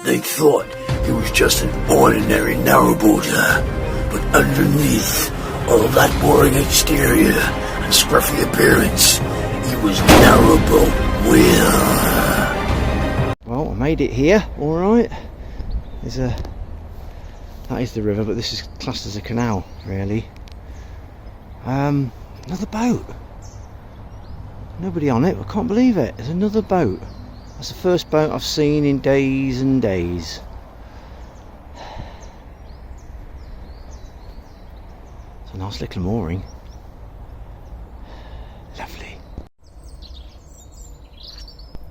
They thought he was just an ordinary narrowboater, but underneath all of that boring exterior and scruffy appearance, he was Narrowboatwill. Well, I made it here, alright. That is the river, but this is classed as a canal, really. Another boat. Nobody on it, I can't believe it. There's another boat. That's the first boat I've seen in days and days. It's a nice little mooring. Lovely.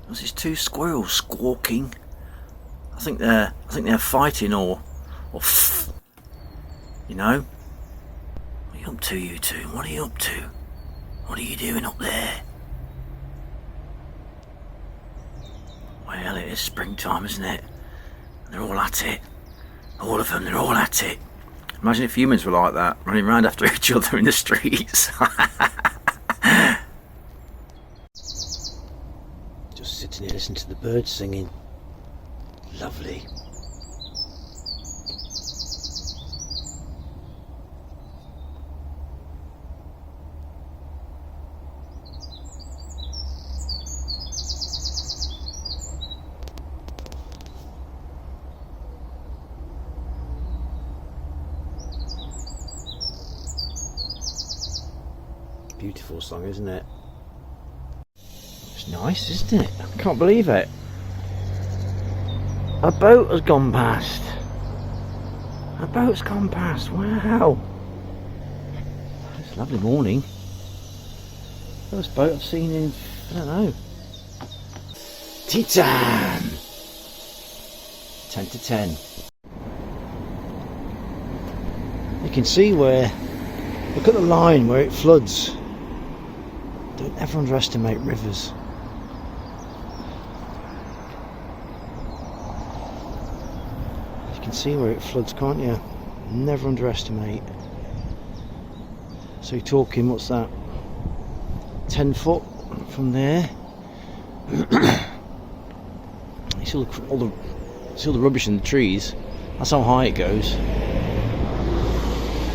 There's these two squirrels squawking. I think they're fighting or you know. What are you up to, you two? What are you up to? What are you doing up there? Well, it is springtime, isn't it? They're all at it. All of them, they're all at it. Imagine if humans were like that, running around after each other in the streets. Just sitting here listening to the birds singing. Lovely. Beautiful song, isn't it? It's nice, isn't it? I can't believe it. A boat has gone past. A boat's gone past. Wow. It's a lovely morning. First boat I've seen in, I don't know. Tea time! 10 to 10. You can see where, look at the line where it floods. Don't ever underestimate rivers. You can see where it floods, can't you? Never underestimate. So you're talking, what's that? 10 foot from there. You see all the rubbish in the trees. That's how high it goes.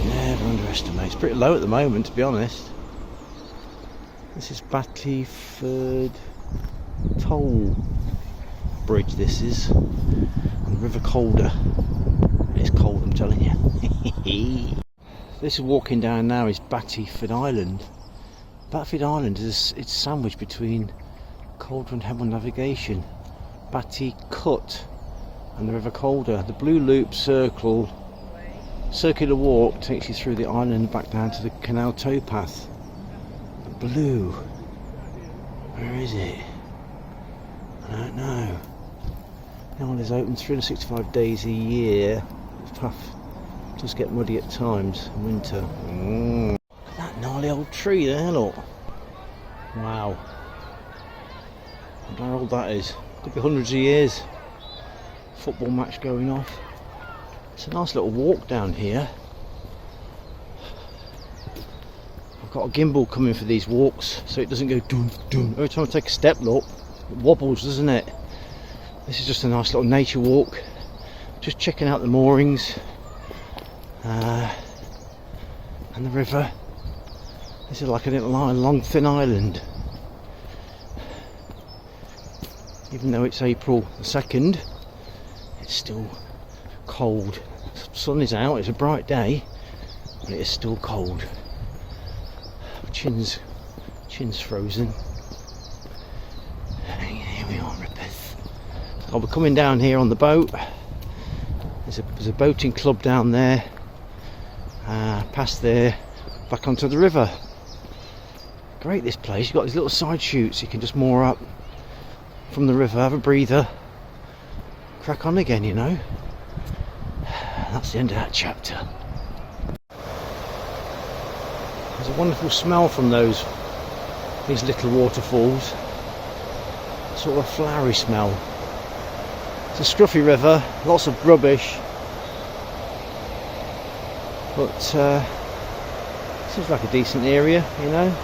Never underestimate. It's pretty low at the moment, to be honest. This is Battyeford toll bridge, this is, on the River Calder. It's cold, I'm telling you. This is walking down now is Battyeford Island. Battyeford Island is it's sandwiched between Calder and Hemel Navigation. Batty Cut and the River Calder. The blue loop circular walk takes you through the island and back down to the canal towpath. Blue. Where is it? I don't know. The island is open 365 days a year. The path does get muddy at times in winter. Look at that gnarly old tree there, look. Wow. I wonder how old that is. Could be hundreds of years. Football match going off. It's a nice little walk down here. I've got a gimbal coming for these walks so it doesn't go dun dun. Every time I take a step, look, it wobbles, doesn't it? This is just a nice little nature walk. Just checking out the moorings and the river. This is like a little long thin island. Even though it's April the 2nd, it's still cold. The sun is out, it's a bright day, but it is still cold. Chin's frozen. Here we are, rippers. I'll be coming down here on the boat. There's a boating club down there. Past there, back onto the river. Great, this place. You've got these little side chutes. You can just moor up from the river, have a breather, crack on again, you know. That's the end of that chapter. There's a wonderful smell from these little waterfalls. Sort of a flowery smell. It's a scruffy river, lots of rubbish, but seems like a decent area, you know.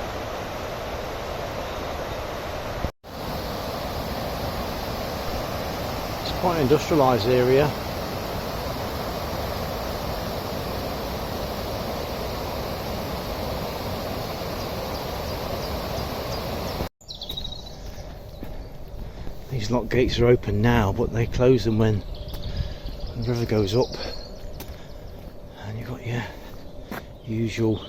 quite an industrialised area. These lock gates are open now, but they close them when the river goes up. And you've got your usual,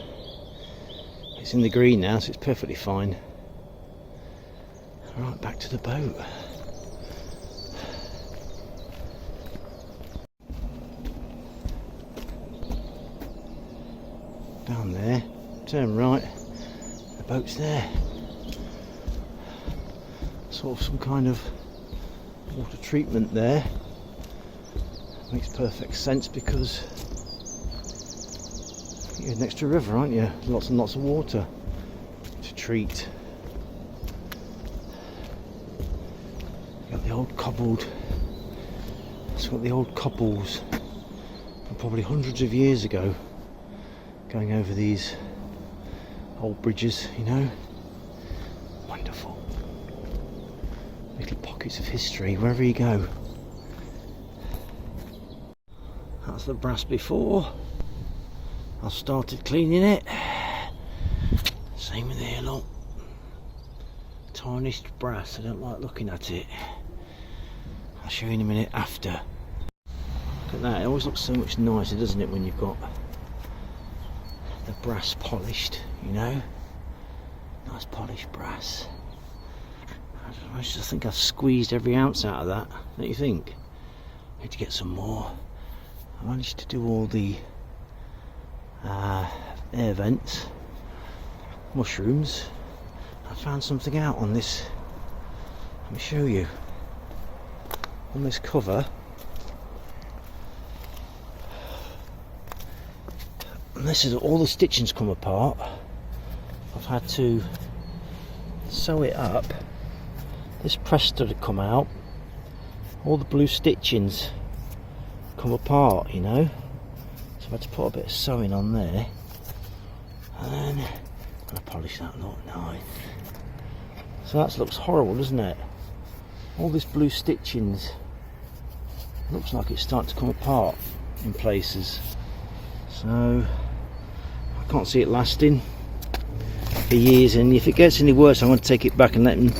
it's in the green now, so it's perfectly fine. Right, back to the boat. Down there, turn right, the boat's there. Sort of some kind of water treatment there. Makes perfect sense because you're next to a river, aren't you? Lots and lots of water to treat. You've got the old cobbled, it's got the old cobbles from probably hundreds of years ago going over these old bridges, you know. Wonderful. Little pockets of history wherever you go. That's the brass before. I've started cleaning it. Same with here, look. Tarnished brass, I don't like looking at it. I'll show you in a minute after. Look at that, it always looks so much nicer, doesn't it, when you've got the brass polished, you know? Nice polished brass. I just think I've squeezed every ounce out of that, don't you think? I need to get some more. I managed to do all the air vents, mushrooms. I found something out on this. Let me show you. On this cover, and this is all the stitching's come apart. I've had to sew it up. This press stud had come out. All the blue stitchings come apart, you know. So I've had to put a bit of sewing on there. And then I polish that lot nice. So that looks horrible, doesn't it? All this blue stitchings. Looks like it's starting to come apart in places. So I can't see it lasting for years, and if it gets any worse I'm going to take it back and let them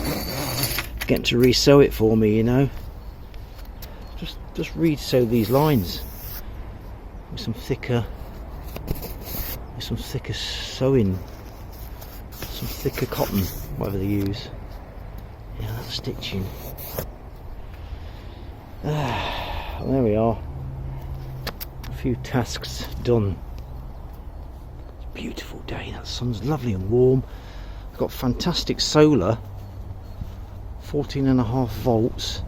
get to re-sew it for me, you know. Just re-sew these lines with some thicker sewing, some thicker cotton, whatever they use. Yeah, that's stitching. Well, there we are. A few tasks done. It's a beautiful day. That sun's lovely and warm. I've got fantastic solar, 14.5 volts,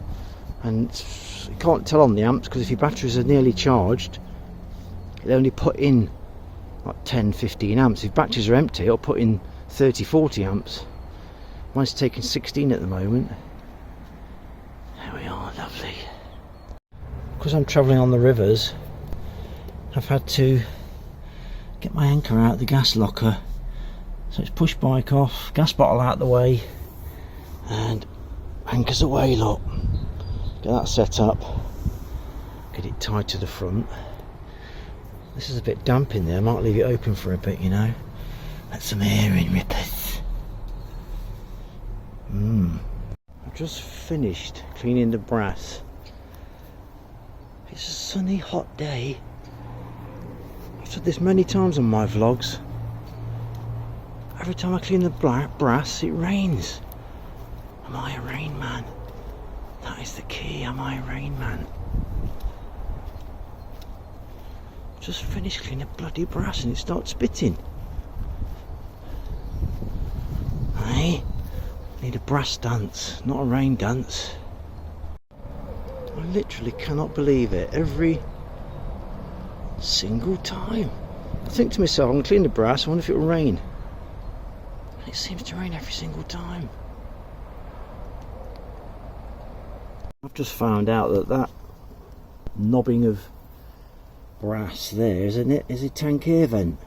and you can't tell on the amps because if your batteries are nearly charged, it'll only put in like 10-15 amps. If batteries are empty, it'll put in 30-40 amps. Mine's taking 16 at the moment. There we are, lovely. Because I'm travelling on the rivers, I've had to get my anchor out of the gas locker. So it's push bike off, gas bottle out the way, and anchors away, look. Get that set up, get it tied to the front. This is a bit damp in there, I might leave it open for a bit, you know. Let some air in, rippers. I've just finished cleaning the brass. It's a sunny, hot day. I've said this many times on my vlogs. Every time I clean the brass, it rains. Am I a rain man? That is the key, am I a rain man? Just finished cleaning bloody brass and it starts spitting. Hey, need a brass dance, not a rain dance. I literally cannot believe it. Every single time I think to myself, I'm going to clean the brass, I wonder if it will rain. And it seems to rain every single time. I've just found out that knobbing of brass there is a tank air vent.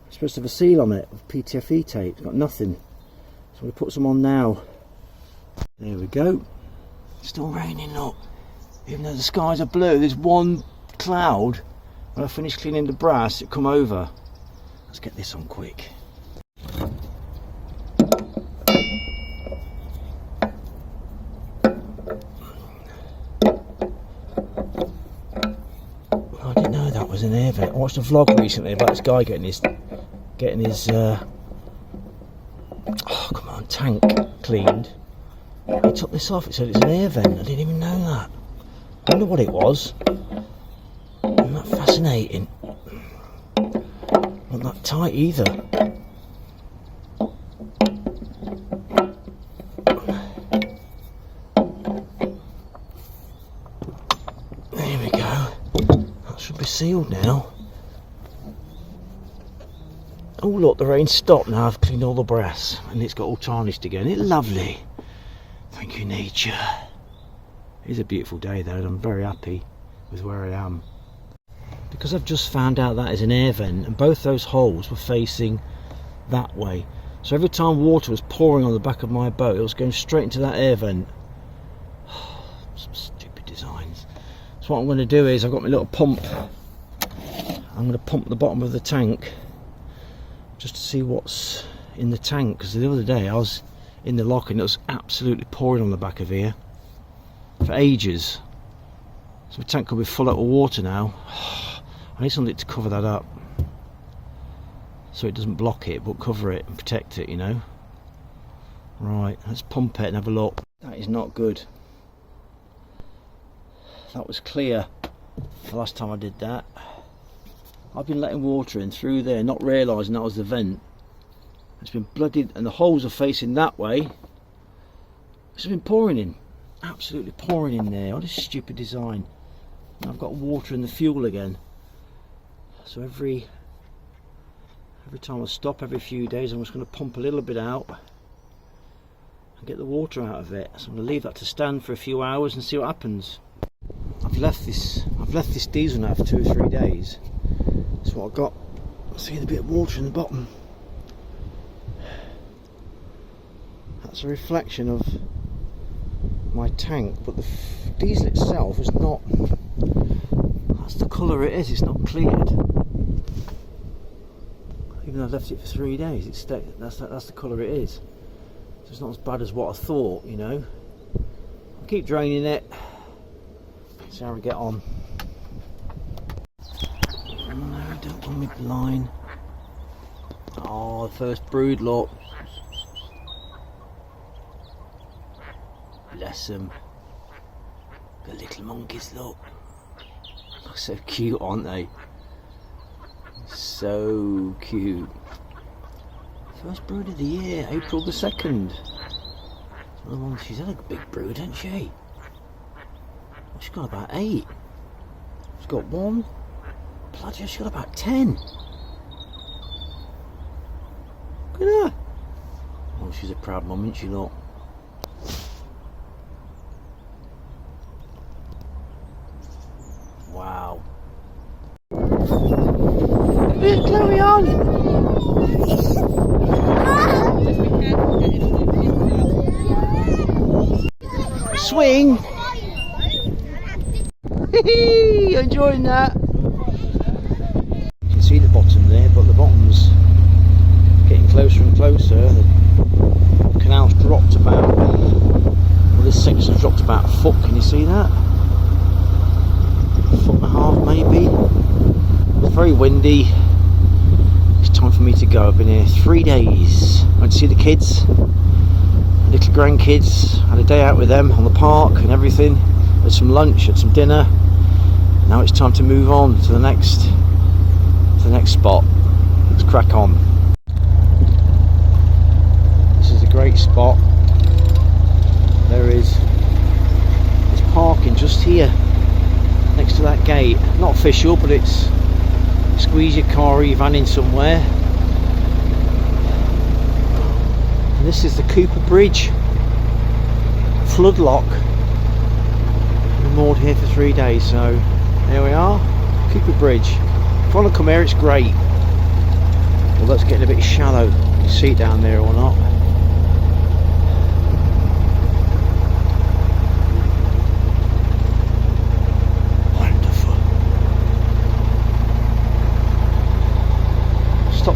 It's supposed to have a seal on it of PTFE tape. It's got nothing. So I'm going to put some on now. There we go. It's still raining, look. Even though the skies are blue, there's one cloud. When I finish cleaning the brass, it come over. Let's get this on quick. I didn't know that was an air vent. I watched a vlog recently about this guy getting his tank cleaned. He took this off. It said it's an air vent. I didn't even know that. I wonder what it was. Isn't that fascinating? Not that tight either. There we go. That should be sealed now. Oh look, the rain stopped now. I've cleaned all the brass and it's got all tarnished again. It's lovely. Thank you, nature. It is a beautiful day though, and I'm very happy with where I am. Because I've just found out that is an air vent, and both those holes were facing that way. So every time water was pouring on the back of my boat, it was going straight into that air vent. Some stupid designs. So what I'm going to do is, I've got my little pump. I'm going to pump the bottom of the tank just to see what's in the tank, because the other day I was in the lock and it was absolutely pouring on the back of here for ages. So the tank could be full up of water now. I need something to cover that up so it doesn't block it, but cover it and protect it, you know. Right, let's pump it and have a look. That is not good. That was clear the last time I did that. I've been letting water in through there, not realising that was the vent. It's been blooded, and the holes are facing that way. It's been pouring in, absolutely pouring in there. What a stupid design. And I've got water in the fuel again. So every time I stop, every few days, I'm just going to pump a little bit out and get the water out of it. So I'm going to leave that to stand for a few hours and see what happens. I've left this diesel now for 2 or 3 days. That's what I've got. See the bit of water in the bottom. That's a reflection of my tank, but the diesel itself is not. That's the colour it is. It's not cleared. Even though I've left it for 3 days, it's that's the colour it is. So it's not as bad as what I thought, you know. I'll keep draining it. See how we get on. No, I don't want me line. Oh, the first brood, look. Bless them. The little monkeys, look. They're so cute, aren't they? So cute. First brood of the year, April the 2nd. She's had a big brood, hasn't she? She's got about 8. She's got 1. Bloody hell, she's got about 10. Look at her. Oh, she's a proud mum, isn't she, look? Wow. Chloe on! Swing! Enjoying that. You can see the bottom there, but the bottom's getting closer and closer. The canal's dropped about, well, this section's dropped about a foot. Can you see that? A foot and a half maybe. It's very windy. It's time for me to go. I've been here 3 days. Went to see the kids, little grandkids. Had a day out with them on the park and everything. Had some lunch, had some dinner. Now it's time to move on to the next spot. Let's crack on. This is a great spot. There's parking just here next to that gate. Not official, but it's squeeze your car or your van in somewhere. And this is the Cooper Bridge flood lock. We're moored here for 3 days, so here we are, Cooper Bridge. If you want to come here, it's great. Although it's getting a bit shallow. You can see it down there or not.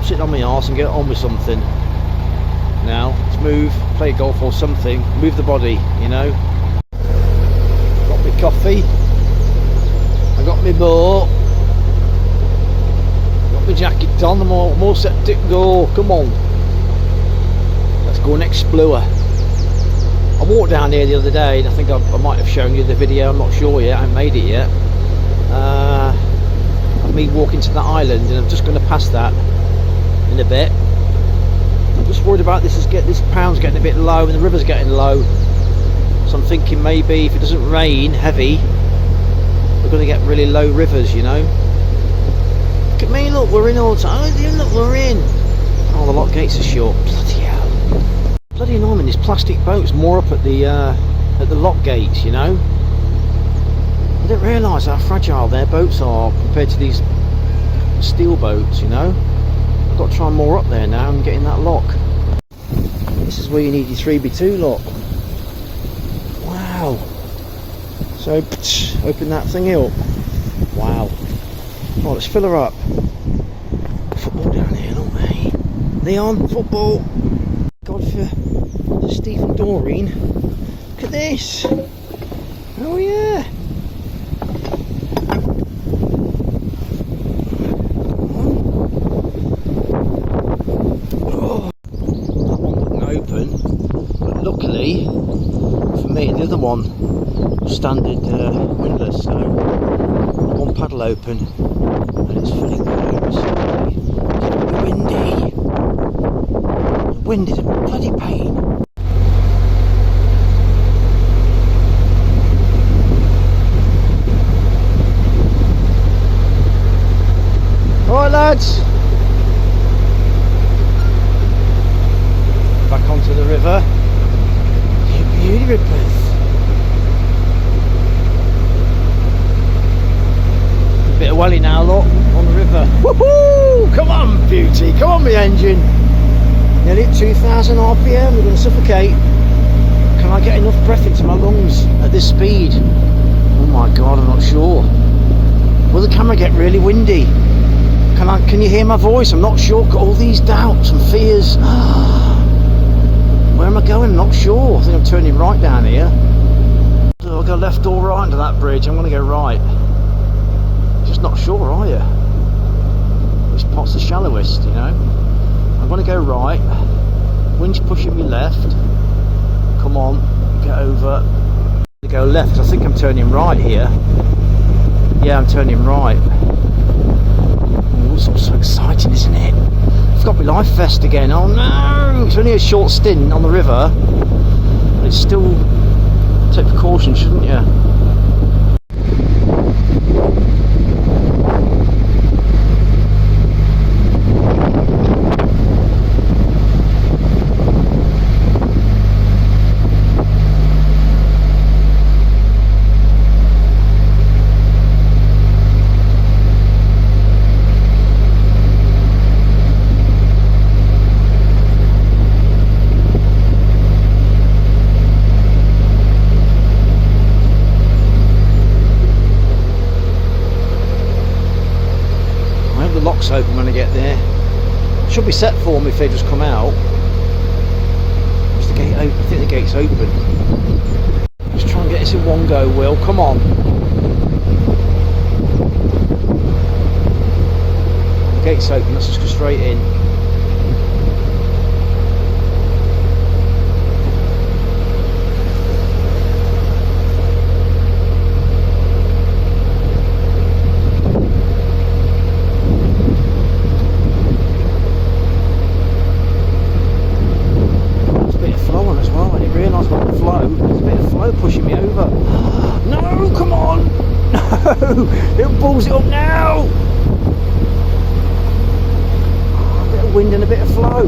sitting on my arse and get on with something. Now, let's move, play golf or something, move the body, you know. Got my coffee, I got my boat, got my jacket on, I'm all set to go. Come on, let's go and explore. I walked down here the other day and I think I might have shown you the video, I'm not sure yet, I haven't made it yet. Of me walking to that island, and I'm just going to pass that in a bit. I'm just worried about this pound's getting a bit low and the river's getting low, so I'm thinking maybe if it doesn't rain heavy we're going to get really low rivers, you know. Look at me, look, we're in all the time. Oh, look, we're in. Oh, the lock gates are short. Bloody hell. Bloody annoying, these plastic boats more up at the lock gates, you know. I didn't realise how fragile their boats are compared to these steel boats, you know. I've got to try more up there now and get in that lock. This is where you need your 3B2 lock. Wow. So, open that thing up. Wow. Oh, let's fill her up. Football down here, don't they? Leon, football. God, for Stephen Doreen. Look at this. Oh yeah. Oh, that one wouldn't open, but luckily for me the other one was standard windlass, so one paddle open and it's filling the rooms. It's windy. The wind is a bloody pain. Alright lads, back onto the river. You beauty rippers. A bit of welly now, look, on the river. Woohoo! Come on beauty, come on my engine. Nearly at 2000 RPM, we're going to suffocate. Can I get enough breath into my lungs at this speed? Oh my god, I'm not sure. Will the camera get really windy? Can you hear my voice? I'm not sure. Got all these doubts and fears. Where am I going? I'm not sure. I think I'm turning right down here. So I'll go left or right into that bridge. I'm going to go right. Just not sure, are you? This part's the shallowest, you know. I'm going to go right. Wind's pushing me left. Come on, get over. To go left. I think I'm turning right here. Yeah, I'm turning right. It's all so exciting, isn't it? I've got my life vest again. Oh no! It's only a short stint on the river, but it's still take precaution, shouldn't you? Open when I get there. Should be set for me if they just come out. Is the gate open? I think the gate's open. Just try and get this in one go, Will. Come on. The gate's open. Let's just go straight in. Pushing me over. No, come on. No, it pulls it up now. Oh, a bit of wind and a bit of flow.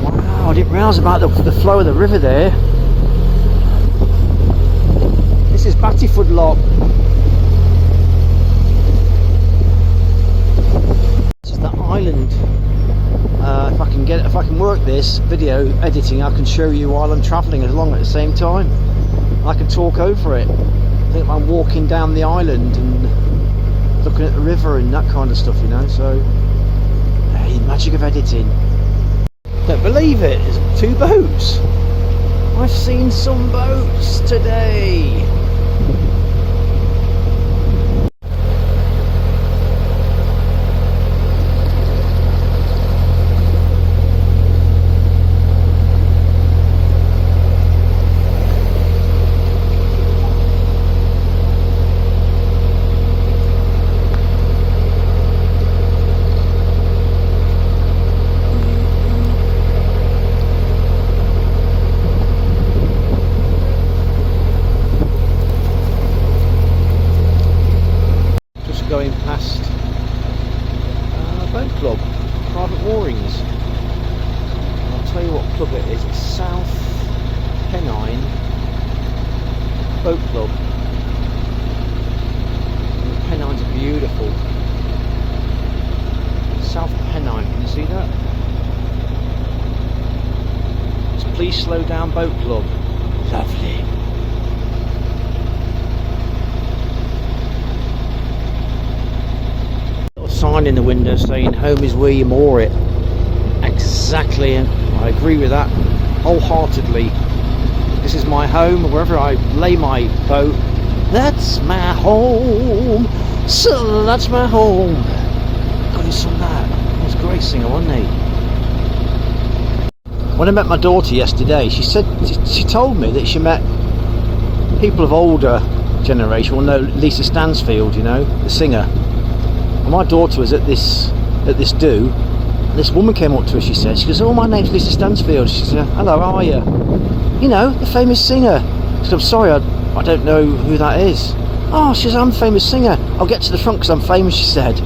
Wow, I didn't realise about the flow of the river there. This is Battyeford Lock. Island. If I can work this video editing, I can show you while I'm travelling along at the same time. I can talk over it. I think I'm walking down the island and looking at the river and that kind of stuff, you know. So, hey, magic of editing. Don't believe it, there's 2 boats. I've seen some boats today. Going past boat club, private moorings. I'll tell you what club it is. It's South Pennine Boat Club. And the Pennines are beautiful. South Pennine, can you see that? It's Please Slow Down Boat Club. Lovely. Sign in the window saying home is where you moor it. Exactly, and I agree with that wholeheartedly. This is my home. Wherever I lay my boat, that's my home. So that's my home. God, he sung that. He was a great singer, wasn't he? When I met my daughter yesterday, she told me that she met people of older generation will know Lisa Stansfield, you know, the singer. And my daughter was at this do, and this woman came up to her. She goes, "Oh, my name's Lisa Stansfield." She said, "Hello, how are you?" "You know, the famous singer." She said, "I'm sorry, I don't know who that is." "Oh," she says, "I'm a famous singer. I'll get to the front because I'm famous," she said.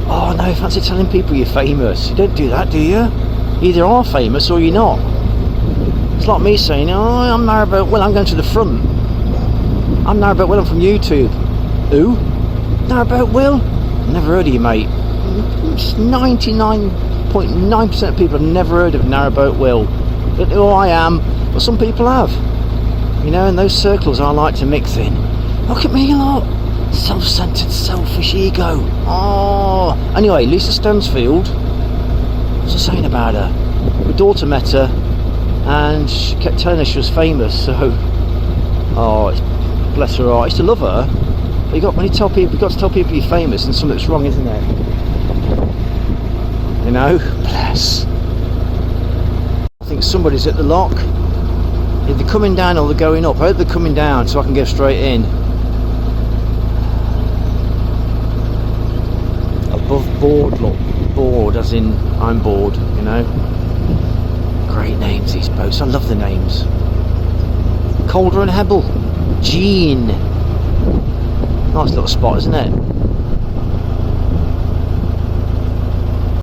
"Oh no, fancy telling people you're famous. You don't do that, do you? You either are famous or you're not." It's like me saying, "Oh, I'm Narrowboatwill, I'm going to the front. I'm Narrowboatwill, I'm from YouTube." "Who?" "Narrowboatwill? Never heard of you, mate." 99.9% of people have never heard of Narrowboatwill. Don't know who I am, but some people have. You know, in those circles I like to mix in. Look at me, lot. Self-centered, selfish ego. Oh. Anyway, Lisa Stansfield. What was I saying about her? My daughter met her, and she kept telling her she was famous. So, bless her heart. I used to love her. But when you tell people, you've got to tell people you're famous, and something's wrong, isn't there? You know, bless. I think somebody's at the lock. Either they're coming down or they're going up. I hope they're coming down so I can go straight in. Above board, look. Board, as in I'm bored, you know. Great names, these boats. I love the names. Calder and Hebel. Jean. Nice little spot, isn't it?